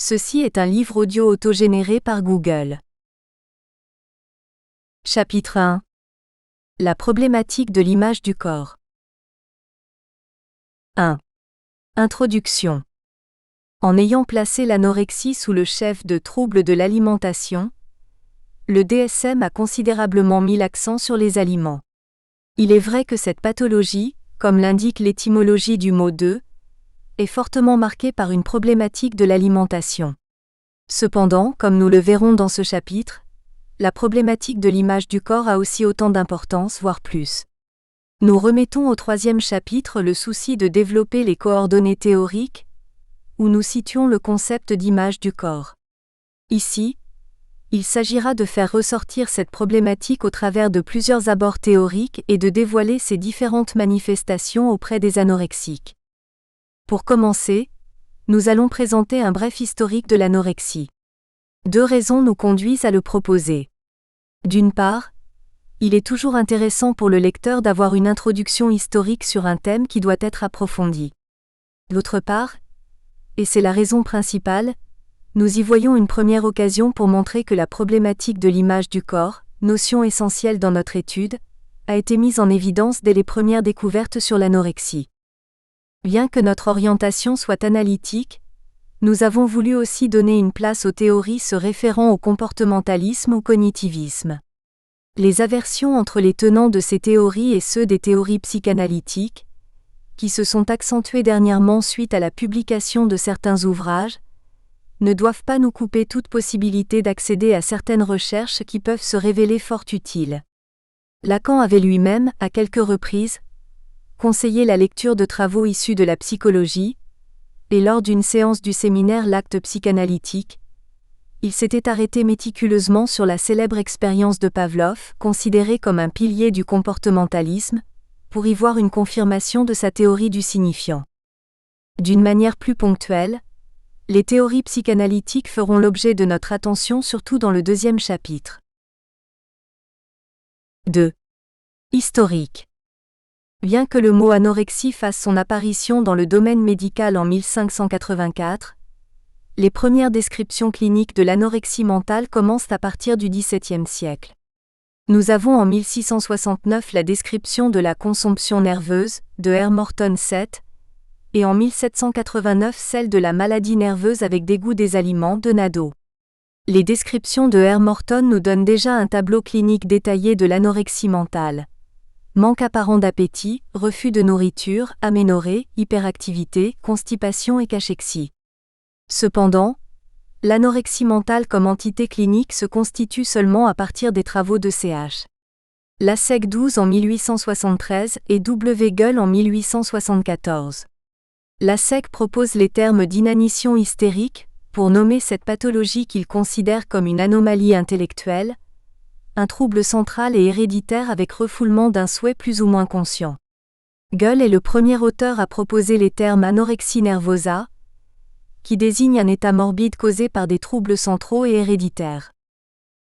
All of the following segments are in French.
Ceci est un livre audio autogénéré par Google. Chapitre 1. La problématique de l'image du corps. 1. Introduction. En ayant placé l'anorexie sous le chef de troubles de l'alimentation, le DSM a considérablement mis l'accent sur les aliments. Il est vrai que cette pathologie, comme l'indique l'étymologie du mot 2, est fortement marquée par une problématique de l'alimentation. Cependant, comme nous le verrons dans ce chapitre, la problématique de l'image du corps a aussi autant d'importance, voire plus. Nous remettons au 3e chapitre le souci de développer les coordonnées théoriques, où nous situons le concept d'image du corps. Ici, il s'agira de faire ressortir cette problématique au travers de plusieurs abords théoriques et de dévoiler ses différentes manifestations auprès des anorexiques. Pour commencer, nous allons présenter un bref historique de l'anorexie. 2 raisons nous conduisent à le proposer. D'une part, il est toujours intéressant pour le lecteur d'avoir une introduction historique sur un thème qui doit être approfondi. D'autre part, et c'est la raison principale, nous y voyons une première occasion pour montrer que la problématique de l'image du corps, notion essentielle dans notre étude, a été mise en évidence dès les premières découvertes sur l'anorexie. Bien que notre orientation soit analytique, nous avons voulu aussi donner une place aux théories se référant au comportementalisme ou cognitivisme. Les aversions entre les tenants de ces théories et ceux des théories psychanalytiques, qui se sont accentuées dernièrement suite à la publication de certains ouvrages, ne doivent pas nous couper toute possibilité d'accéder à certaines recherches qui peuvent se révéler fort utiles. Lacan avait lui-même, à quelques reprises, conseillé la lecture de travaux issus de la psychologie, et lors d'une séance du séminaire L'acte psychanalytique, il s'était arrêté méticuleusement sur la célèbre expérience de Pavlov, considérée comme un pilier du comportementalisme, pour y voir une confirmation de sa théorie du signifiant. D'une manière plus ponctuelle, les théories psychanalytiques feront l'objet de notre attention surtout dans le 2e chapitre. 2. Historique. Bien que le mot anorexie fasse son apparition dans le domaine médical en 1584, les premières descriptions cliniques de l'anorexie mentale commencent à partir du XVIIe siècle. Nous avons en 1669 la description de la consomption nerveuse, de R. Morton 7, et en 1789 celle de la maladie nerveuse avec dégoût des aliments, de Nadeau. Les descriptions de R. Morton nous donnent déjà un tableau clinique détaillé de l'anorexie mentale. Manque apparent d'appétit, refus de nourriture, aménorrhée, hyperactivité, constipation et cachexie. Cependant, l'anorexie mentale comme entité clinique se constitue seulement à partir des travaux de Ch. Lasek 12 en 1873 et W. Gull en 1874. Lasek propose les termes d'inanition hystérique pour nommer cette pathologie qu'il considère comme une anomalie intellectuelle, un trouble central et héréditaire avec refoulement d'un souhait plus ou moins conscient. Gull est le premier auteur à proposer les termes anorexie nervosa, qui désigne un état morbide causé par des troubles centraux et héréditaires.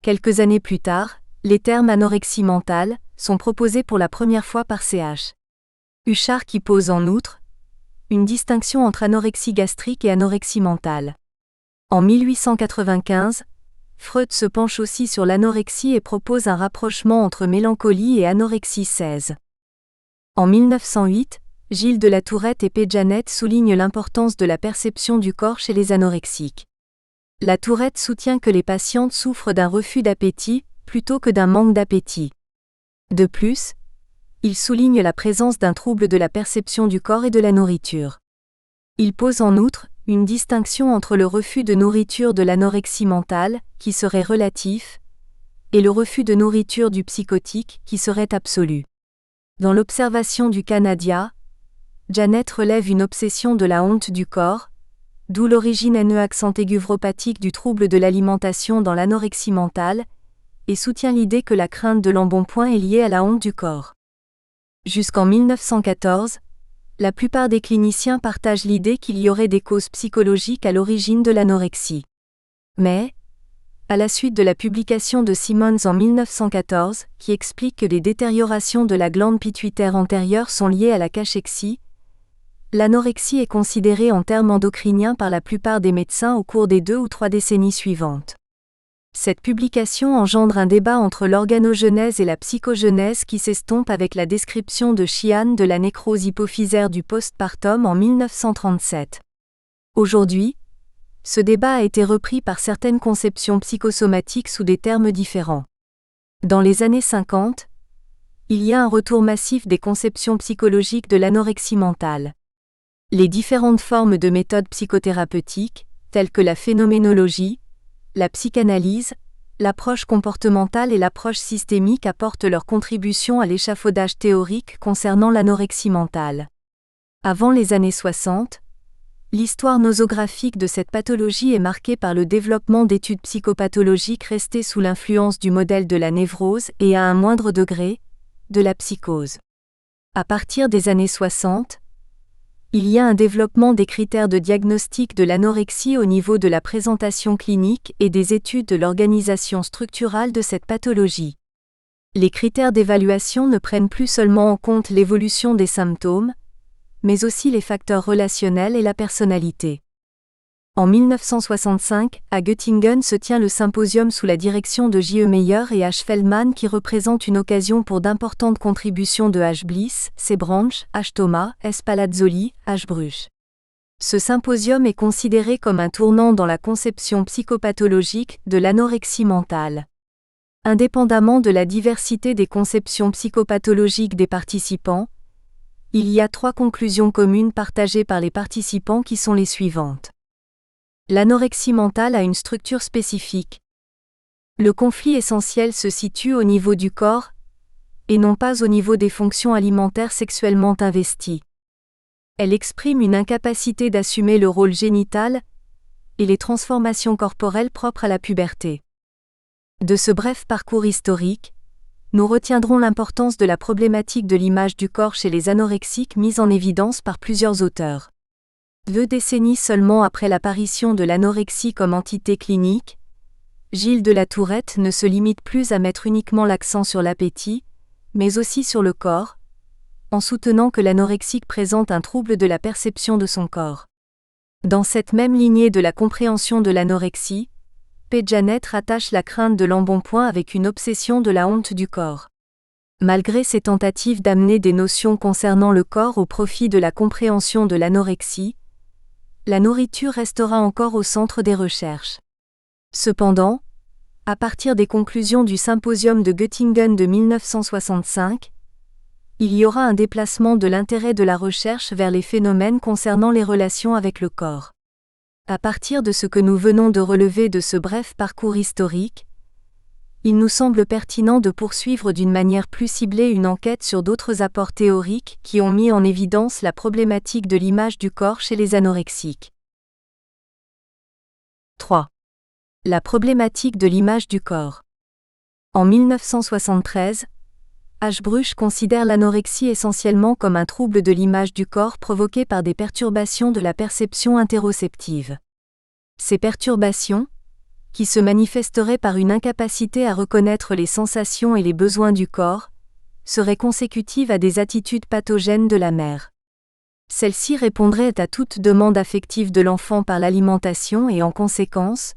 Quelques années plus tard, les termes anorexie mentale sont proposés pour la première fois par Ch. Huchard qui pose en outre une distinction entre anorexie gastrique et anorexie mentale. En 1895, Freud se penche aussi sur l'anorexie et propose un rapprochement entre mélancolie et anorexie 16. En 1908, Gilles de la Tourette et P. Janet soulignent l'importance de la perception du corps chez les anorexiques. La Tourette soutient que les patientes souffrent d'un refus d'appétit, plutôt que d'un manque d'appétit. De plus, il souligne la présence d'un trouble de la perception du corps et de la nourriture. Il pose en outre une distinction entre le refus de nourriture de l'anorexie mentale, qui serait relatif, et le refus de nourriture du psychotique, qui serait absolu. Dans l'observation du Canadien, Janet relève une obsession de la honte du corps, d'où l'origine NE accent aiguvropathique du trouble de l'alimentation dans l'anorexie mentale, et soutient l'idée que la crainte de l'embonpoint est liée à la honte du corps. Jusqu'en 1914, la plupart des cliniciens partagent l'idée qu'il y aurait des causes psychologiques à l'origine de l'anorexie. Mais, à la suite de la publication de Simmons en 1914, qui explique que les détériorations de la glande pituitaire antérieure sont liées à la cachexie, L'anorexie est considérée en termes endocriniens par la plupart des médecins au cours des 2 ou 3 décennies suivantes. Cette publication engendre un débat entre l'organogenèse et la psychogenèse qui s'estompe avec la description de Sheehan de la nécrose hypophysaire du postpartum en 1937. Aujourd'hui, ce débat a été repris par certaines conceptions psychosomatiques sous des termes différents. Dans les années 50, il y a un retour massif des conceptions psychologiques de l'anorexie mentale. Les différentes formes de méthodes psychothérapeutiques, telles que la phénoménologie, la psychanalyse, l'approche comportementale et l'approche systémique apportent leur contribution à l'échafaudage théorique concernant l'anorexie mentale. Avant les années 60, l'histoire nosographique de cette pathologie est marquée par le développement d'études psychopathologiques restées sous l'influence du modèle de la névrose et à un moindre degré, de la psychose. À partir des années 60, il y a un développement des critères de diagnostic de l'anorexie au niveau de la présentation clinique et des études de l'organisation structurale de cette pathologie. Les critères d'évaluation ne prennent plus seulement en compte l'évolution des symptômes, mais aussi les facteurs relationnels et la personnalité. En 1965, à Göttingen se tient le symposium sous la direction de J. E. Meyer et H. Feldman qui représente une occasion pour d'importantes contributions de H. Bliss, C. Branch, H. Thomas, S. Palazzoli, H. Bruch. Ce symposium est considéré comme un tournant dans la conception psychopathologique de l'anorexie mentale. Indépendamment de la diversité des conceptions psychopathologiques des participants, il y a 3 conclusions communes partagées par les participants qui sont les suivantes. L'anorexie mentale a une structure spécifique. Le conflit essentiel se situe au niveau du corps, et non pas au niveau des fonctions alimentaires sexuellement investies. Elle exprime une incapacité d'assumer le rôle génital et les transformations corporelles propres à la puberté. De ce bref parcours historique, nous retiendrons l'importance de la problématique de l'image du corps chez les anorexiques mise en évidence par plusieurs auteurs. 2 décennies seulement après l'apparition de l'anorexie comme entité clinique, Gilles de la Tourette ne se limite plus à mettre uniquement l'accent sur l'appétit, mais aussi sur le corps, en soutenant que l'anorexique présente un trouble de la perception de son corps. Dans cette même lignée de la compréhension de l'anorexie, P. Janet rattache la crainte de l'embonpoint avec une obsession de la honte du corps. Malgré ses tentatives d'amener des notions concernant le corps au profit de la compréhension de l'anorexie, la nourriture restera encore au centre des recherches. Cependant, à partir des conclusions du symposium de Göttingen de 1965, il y aura un déplacement de l'intérêt de la recherche vers les phénomènes concernant les relations avec le corps. À partir de ce que nous venons de relever de ce bref parcours historique, il nous semble pertinent de poursuivre d'une manière plus ciblée une enquête sur d'autres apports théoriques qui ont mis en évidence la problématique de l'image du corps chez les anorexiques. 3. La problématique de l'image du corps. En 1973, H. Bruch considère l'anorexie essentiellement comme un trouble de l'image du corps provoqué par des perturbations de la perception interoceptive. Ces perturbations, qui se manifesteraient par une incapacité à reconnaître les sensations et les besoins du corps, seraient consécutives à des attitudes pathogènes de la mère. Celles-ci répondraient à toute demande affective de l'enfant par l'alimentation et en conséquence,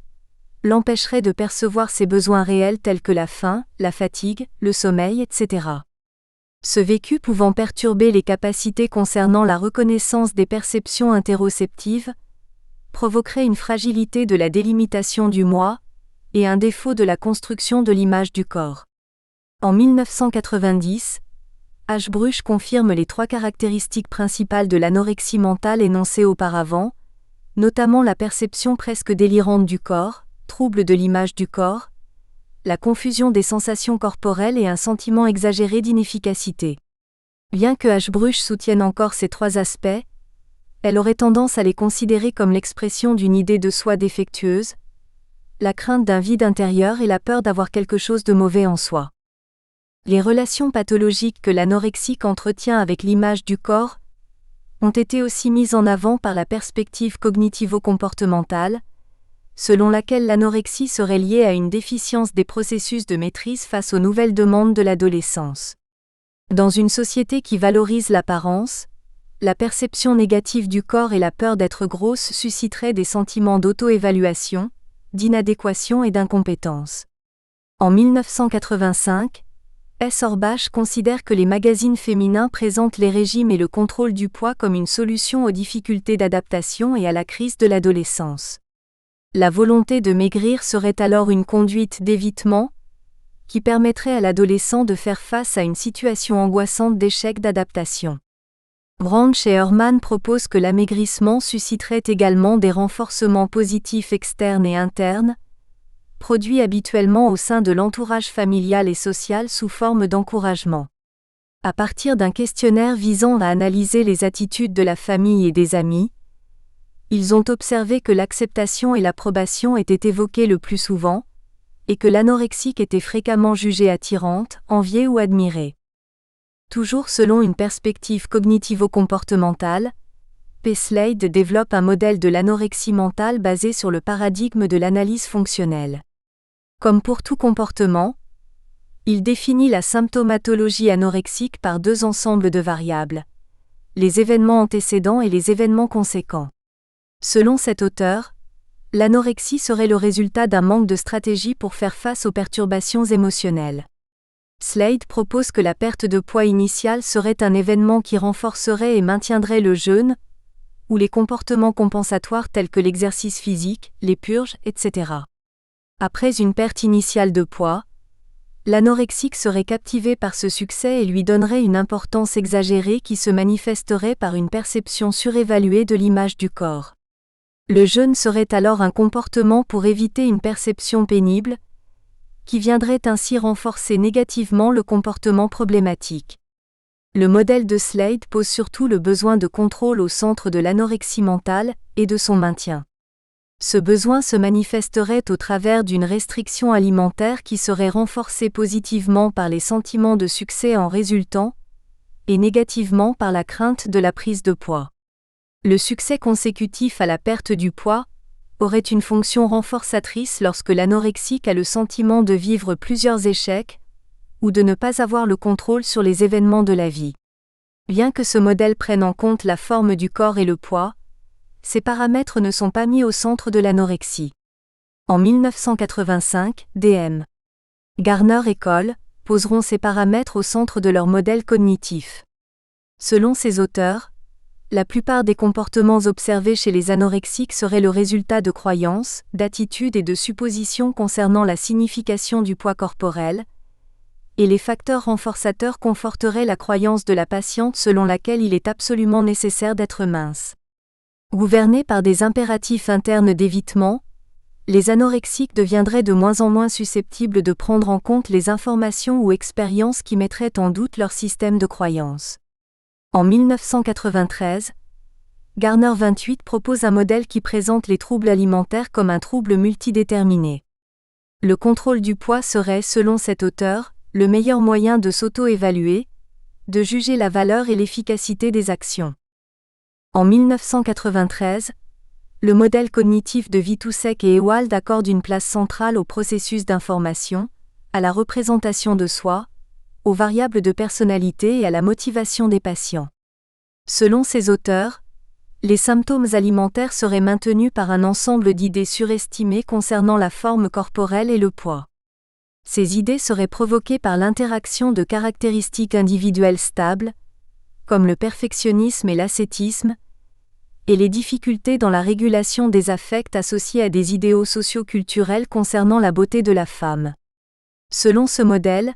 l'empêcheraient de percevoir ses besoins réels tels que la faim, la fatigue, le sommeil, etc. Ce vécu pouvant perturber les capacités concernant la reconnaissance des perceptions interoceptives, provoquerait une fragilité de la délimitation du moi, et un défaut de la construction de l'image du corps. En 1990, H. Bruch confirme les 3 caractéristiques principales de l'anorexie mentale énoncées auparavant, notamment la perception presque délirante du corps, trouble de l'image du corps, la confusion des sensations corporelles et un sentiment exagéré d'inefficacité. Bien que H. Bruch soutienne encore ces 3 aspects, elle aurait tendance à les considérer comme l'expression d'une idée de soi défectueuse, la crainte d'un vide intérieur et la peur d'avoir quelque chose de mauvais en soi. Les relations pathologiques que l'anorexique entretient avec l'image du corps ont été aussi mises en avant par la perspective cognitivo-comportementale, selon laquelle l'anorexie serait liée à une déficience des processus de maîtrise face aux nouvelles demandes de l'adolescence. Dans une société qui valorise l'apparence, la perception négative du corps et la peur d'être grosse susciteraient des sentiments d'auto-évaluation, d'inadéquation et d'incompétence. En 1985, S. Orbach considère que les magazines féminins présentent les régimes et le contrôle du poids comme une solution aux difficultés d'adaptation et à la crise de l'adolescence. La volonté de maigrir serait alors une conduite d'évitement, qui permettrait à l'adolescent de faire face à une situation angoissante d'échec d'adaptation. Branch et Herman proposent que l'amaigrissement susciterait également des renforcements positifs externes et internes, produits habituellement au sein de l'entourage familial et social sous forme d'encouragement. À partir d'un questionnaire visant à analyser les attitudes de la famille et des amis, ils ont observé que l'acceptation et l'approbation étaient évoquées le plus souvent, et que l'anorexique était fréquemment jugée attirante, enviée ou admirée. Toujours selon une perspective cognitivo-comportementale, P. Slade développe un modèle de l'anorexie mentale basé sur le paradigme de l'analyse fonctionnelle. Comme pour tout comportement, il définit la symptomatologie anorexique par deux ensembles de variables, les événements antécédents et les événements conséquents. Selon cet auteur, l'anorexie serait le résultat d'un manque de stratégie pour faire face aux perturbations émotionnelles. Slade propose que la perte de poids initiale serait un événement qui renforcerait et maintiendrait le jeûne, ou les comportements compensatoires tels que l'exercice physique, les purges, etc. Après une perte initiale de poids, l'anorexique serait captivé par ce succès et lui donnerait une importance exagérée qui se manifesterait par une perception surévaluée de l'image du corps. Le jeûne serait alors un comportement pour éviter une perception pénible, qui viendrait ainsi renforcer négativement le comportement problématique. Le modèle de Slade pose surtout le besoin de contrôle au centre de l'anorexie mentale et de son maintien. Ce besoin se manifesterait au travers d'une restriction alimentaire qui serait renforcée positivement par les sentiments de succès en résultant, et négativement par la crainte de la prise de poids. Le succès consécutif à la perte du poids aurait une fonction renforçatrice lorsque l'anorexique a le sentiment de vivre plusieurs échecs, ou de ne pas avoir le contrôle sur les événements de la vie. Bien que ce modèle prenne en compte la forme du corps et le poids, ces paramètres ne sont pas mis au centre de l'anorexie. En 1985, D.M. Garner et Cole poseront ces paramètres au centre de leur modèle cognitif. Selon ces auteurs, la plupart des comportements observés chez les anorexiques seraient le résultat de croyances, d'attitudes et de suppositions concernant la signification du poids corporel, et les facteurs renforçateurs conforteraient la croyance de la patiente selon laquelle il est absolument nécessaire d'être mince. Gouvernés par des impératifs internes d'évitement, les anorexiques deviendraient de moins en moins susceptibles de prendre en compte les informations ou expériences qui mettraient en doute leur système de croyance. En 1993, Garner 28 propose un modèle qui présente les troubles alimentaires comme un trouble multidéterminé. Le contrôle du poids serait, selon cet auteur, le meilleur moyen de s'auto-évaluer, de juger la valeur et l'efficacité des actions. En 1993, le modèle cognitif de Witusek et Ewald accorde une place centrale au processus d'information, à la représentation de soi, aux variables de personnalité et à la motivation des patients. Selon ces auteurs, les symptômes alimentaires seraient maintenus par un ensemble d'idées surestimées concernant la forme corporelle et le poids. Ces idées seraient provoquées par l'interaction de caractéristiques individuelles stables, comme le perfectionnisme et l'ascétisme, et les difficultés dans la régulation des affects associés à des idéaux socio-culturels concernant la beauté de la femme. Selon ce modèle,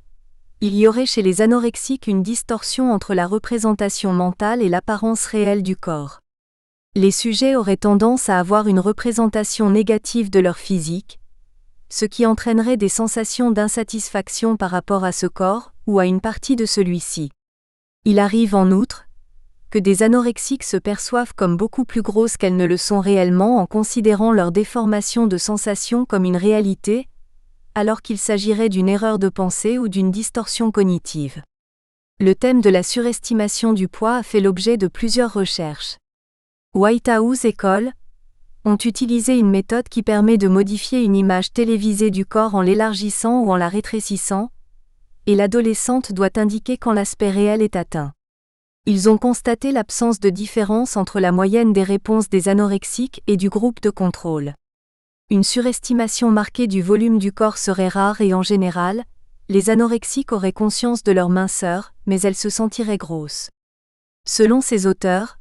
il y aurait chez les anorexiques une distorsion entre la représentation mentale et l'apparence réelle du corps. Les sujets auraient tendance à avoir une représentation négative de leur physique, ce qui entraînerait des sensations d'insatisfaction par rapport à ce corps ou à une partie de celui-ci. Il arrive en outre que des anorexiques se perçoivent comme beaucoup plus grosses qu'elles ne le sont réellement en considérant leur déformation de sensation comme une réalité, alors qu'il s'agirait d'une erreur de pensée ou d'une distorsion cognitive. Le thème de la surestimation du poids a fait l'objet de plusieurs recherches. Whitehouse et Cole ont utilisé une méthode qui permet de modifier une image télévisée du corps en l'élargissant ou en la rétrécissant, et l'adolescente doit indiquer quand l'aspect réel est atteint. Ils ont constaté l'absence de différence entre la moyenne des réponses des anorexiques et du groupe de contrôle. Une surestimation marquée du volume du corps serait rare et en général, les anorexiques auraient conscience de leur minceur, mais elles se sentiraient grosses. Selon ces auteurs,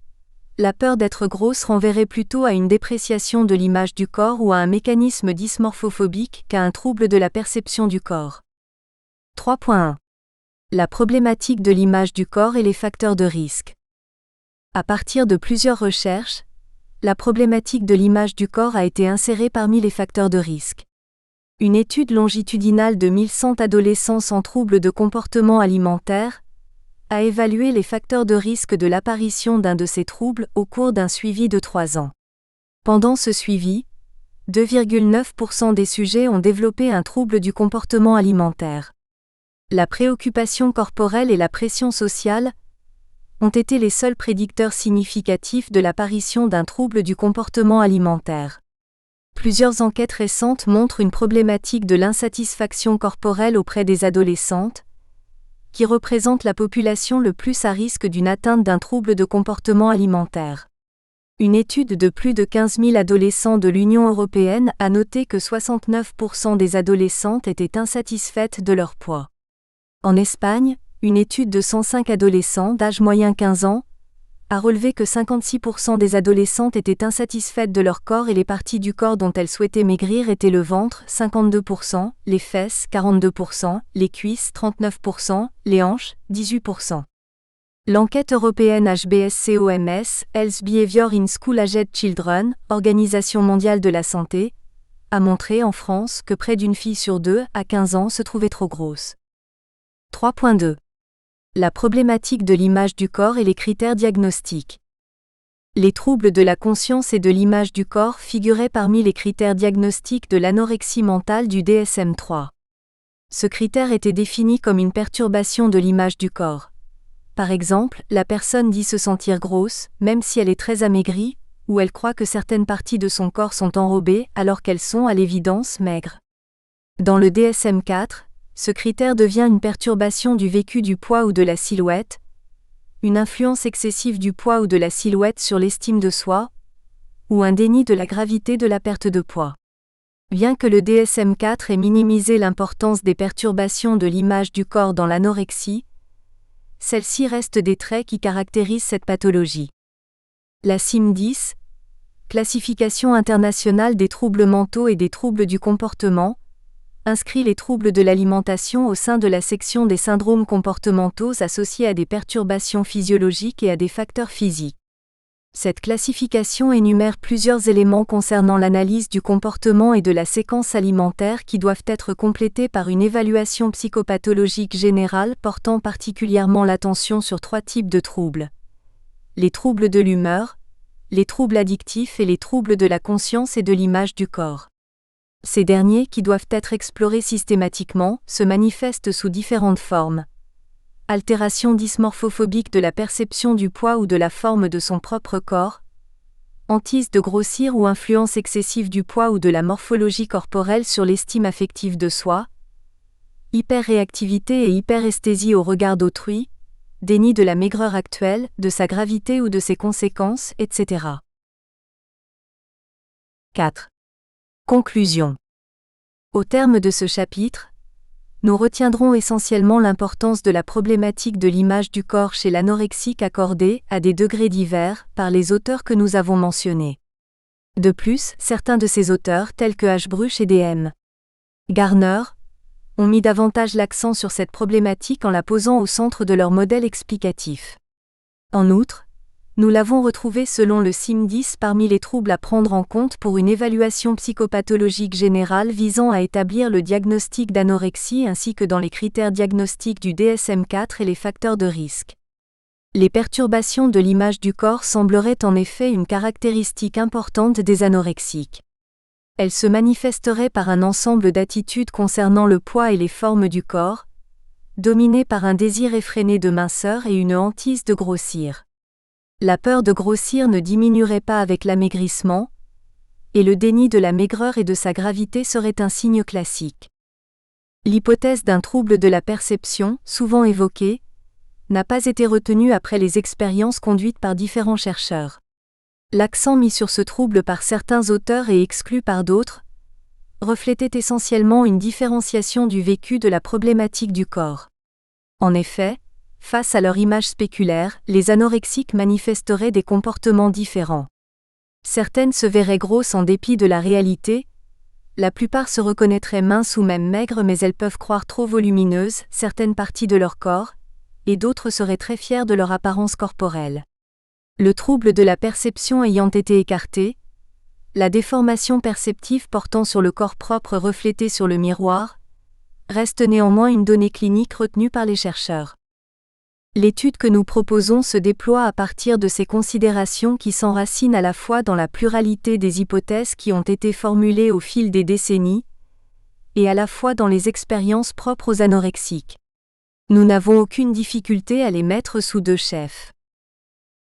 la peur d'être grosse renverrait plutôt à une dépréciation de l'image du corps ou à un mécanisme dysmorphophobique qu'à un trouble de la perception du corps. 3.1. La problématique de l'image du corps et les facteurs de risque. À partir de plusieurs recherches, la problématique de l'image du corps a été insérée parmi les facteurs de risque. Une étude longitudinale de 1100 adolescents sans troubles de comportement alimentaire a évalué les facteurs de risque de l'apparition d'un de ces troubles au cours d'un suivi de 3 ans. Pendant ce suivi, 2,9% des sujets ont développé un trouble du comportement alimentaire. La préoccupation corporelle et la pression sociale ont été les seuls prédicteurs significatifs de l'apparition d'un trouble du comportement alimentaire. Plusieurs enquêtes récentes montrent une problématique de l'insatisfaction corporelle auprès des adolescentes, qui représente la population le plus à risque d'une atteinte d'un trouble de comportement alimentaire. Une étude de plus de 15 000 adolescents de l'Union européenne a noté que 69% des adolescentes étaient insatisfaites de leur poids. En Espagne, une étude de 105 adolescents d'âge moyen 15 ans a relevé que 56% des adolescentes étaient insatisfaites de leur corps et les parties du corps dont elles souhaitaient maigrir étaient le ventre, 52%, les fesses, 42%, les cuisses, 39%, les hanches, 18%. L'enquête européenne HBSCOMS, Health Behavior in School-Aged Children, Organisation mondiale de la santé, a montré en France que près d'une fille sur 2 à 15 ans se trouvait trop grosse. 3.2. La problématique de l'image du corps et les critères diagnostiques. Les troubles de la conscience et de l'image du corps figuraient parmi les critères diagnostiques de l'anorexie mentale du DSM-3. Ce critère était défini comme une perturbation de l'image du corps. Par exemple, la personne dit se sentir grosse, même si elle est très amaigrie, ou elle croit que certaines parties de son corps sont enrobées alors qu'elles sont à l'évidence maigres. Dans le DSM-4, ce critère devient une perturbation du vécu du poids ou de la silhouette, une influence excessive du poids ou de la silhouette sur l'estime de soi, ou un déni de la gravité de la perte de poids. Bien que le DSM-4 ait minimisé l'importance des perturbations de l'image du corps dans l'anorexie, celles-ci restent des traits qui caractérisent cette pathologie. La CIM-10, Classification internationale des troubles mentaux et des troubles du comportement, inscrit les troubles de l'alimentation au sein de la section des syndromes comportementaux associés à des perturbations physiologiques et à des facteurs physiques. Cette classification énumère plusieurs éléments concernant l'analyse du comportement et de la séquence alimentaire qui doivent être complétés par une évaluation psychopathologique générale portant particulièrement l'attention sur 3 types de troubles. Les troubles de l'humeur, les troubles addictifs et les troubles de la conscience et de l'image du corps. Ces derniers, qui doivent être explorés systématiquement, se manifestent sous différentes formes. Altération dysmorphophobique de la perception du poids ou de la forme de son propre corps, hantise de grossir ou influence excessive du poids ou de la morphologie corporelle sur l'estime affective de soi, hyperréactivité et hyperesthésie au regard d'autrui, déni de la maigreur actuelle, de sa gravité ou de ses conséquences, etc. 4. Conclusion. Au terme de ce chapitre, nous retiendrons essentiellement l'importance de la problématique de l'image du corps chez l'anorexique accordée, à des degrés divers, par les auteurs que nous avons mentionnés. De plus, certains de ces auteurs, tels que H. Bruch et D.M. Garner, ont mis davantage l'accent sur cette problématique en la posant au centre de leur modèle explicatif. En outre, nous l'avons retrouvé selon le CIM-10 parmi les troubles à prendre en compte pour une évaluation psychopathologique générale visant à établir le diagnostic d'anorexie ainsi que dans les critères diagnostiques du DSM-4 et les facteurs de risque. Les perturbations de l'image du corps sembleraient en effet une caractéristique importante des anorexiques. Elles se manifesteraient par un ensemble d'attitudes concernant le poids et les formes du corps, dominées par un désir effréné de minceur et une hantise de grossir. La peur de grossir ne diminuerait pas avec l'amaigrissement, et le déni de la maigreur et de sa gravité serait un signe classique. L'hypothèse d'un trouble de la perception, souvent évoquée, n'a pas été retenu après les expériences conduites par différents chercheurs. L'accent mis sur ce trouble par certains auteurs et exclu par d'autres reflétait essentiellement une différenciation du vécu de la problématique du corps. En effet, face à leur image spéculaire, les anorexiques manifesteraient des comportements différents. Certaines se verraient grosses en dépit de la réalité, la plupart se reconnaîtraient minces ou même maigres, mais elles peuvent croire trop volumineuses certaines parties de leur corps, et d'autres seraient très fiers de leur apparence corporelle. Le trouble de la perception ayant été écarté, la déformation perceptive portant sur le corps propre reflété sur le miroir, reste néanmoins une donnée clinique retenue par les chercheurs. L'étude que nous proposons se déploie à partir de ces considérations qui s'enracinent à la fois dans la pluralité des hypothèses qui ont été formulées au fil des décennies, et à la fois dans les expériences propres aux anorexiques. Nous n'avons aucune difficulté à les mettre sous deux chefs.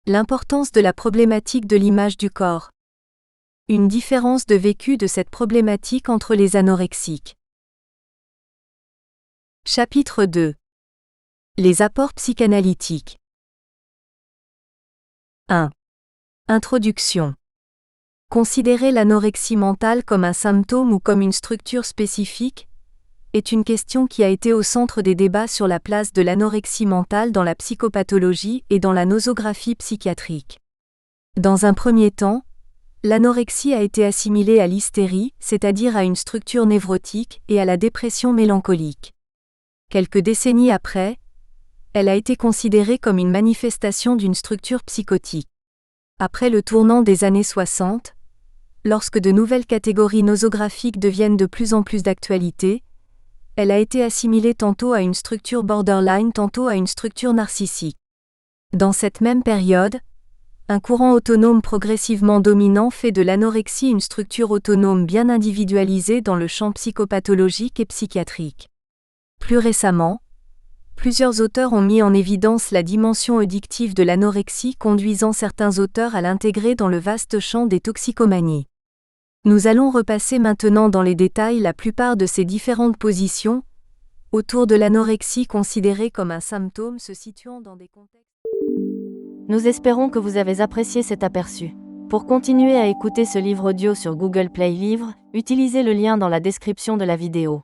L'importance de la problématique de l'image du corps. Une différence de vécu de cette problématique entre les anorexiques. Chapitre 2. Les apports psychanalytiques. 1. Introduction. Considérer l'anorexie mentale comme un symptôme ou comme une structure spécifique est une question qui a été au centre des débats sur la place de l'anorexie mentale dans la psychopathologie et dans la nosographie psychiatrique. Dans un premier temps, l'anorexie a été assimilée à l'hystérie, c'est-à-dire à une structure névrotique, et à la dépression mélancolique. Quelques décennies après, elle a été considérée comme une manifestation d'une structure psychotique. Après le tournant des années 60, lorsque de nouvelles catégories nosographiques deviennent de plus en plus d'actualité, elle a été assimilée tantôt à une structure borderline, tantôt à une structure narcissique. Dans cette même période, un courant autonome progressivement dominant fait de l'anorexie une structure autonome bien individualisée dans le champ psychopathologique et psychiatrique. Plus récemment, plusieurs auteurs ont mis en évidence la dimension addictive de l'anorexie, conduisant certains auteurs à l'intégrer dans le vaste champ des toxicomanies. Nous allons repasser maintenant dans les détails la plupart de ces différentes positions autour de l'anorexie considérée comme un symptôme se situant dans des contextes. Nous espérons que vous avez apprécié cet aperçu. Pour continuer à écouter ce livre audio sur Google Play Livres, utilisez le lien dans la description de la vidéo.